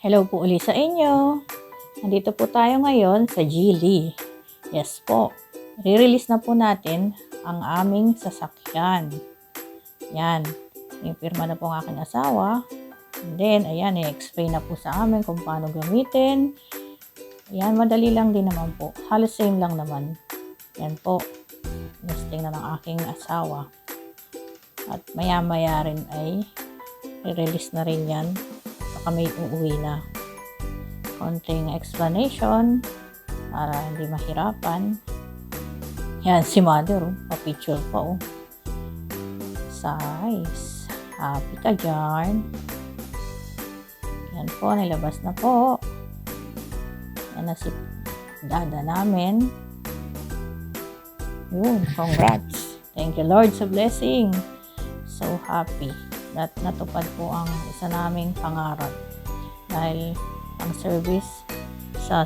Hello po ulit sa inyo. Nandito po tayo ngayon sa Geely. Yes po. Re-release na po natin ang aming sasakyan. Yan. Yung pirma na po ang aking asawa. And then, ayan, i-explain na po sa amin kung paano gamitin. Ayan, madali lang din naman po. Halos same lang naman. Yan po. Listing na ng aking asawa. At maya-maya rin ay i-release na rin yan. Kami uuwi na. Konting explanation para hindi mahirapan. Yan si mother, pa-picture pa oh. Size. Happy ka dyan. Yan po, nilabas na po. Yan na si dada namin. Yun, congrats. Thank you Lord sa blessing. So happy that natupad po ang isa naming pangarap dahil ang service sa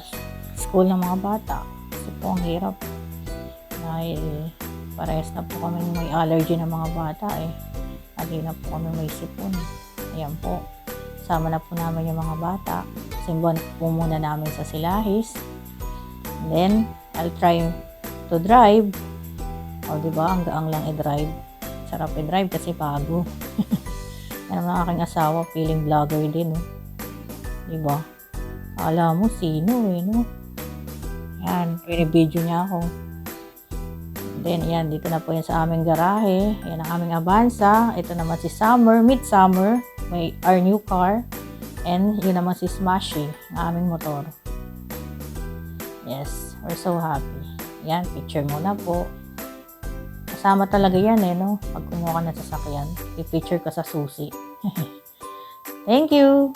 school ng mga bata kasi po ang hirap dahil parehas na po kami may allergy ng mga bata lagi na po kami may sipon. Ayan po, sama na po namin yung mga bata, simbuhan po muna namin sa Silahis, and then I'll try to drive. O diba, ang gaang lang i-drive, sarap i-drive kasi bago. Yan ang aking asawa, feeling vlogger din, no? Diba? Alam mo, sino, no? Yan, pinibideo niya ako. Then, yan, dito na po yan sa aming garahe. Yan ang aming Avanza. Ito naman si Summer, Midsummer. May our new car. And yun naman si Smashy, ang aming motor. Yes, we're so happy. Yan, picture muna po. Kasama talaga yan no? Pag kumuha ka ng sasakyan, i-picture ka sa susi. Thank you!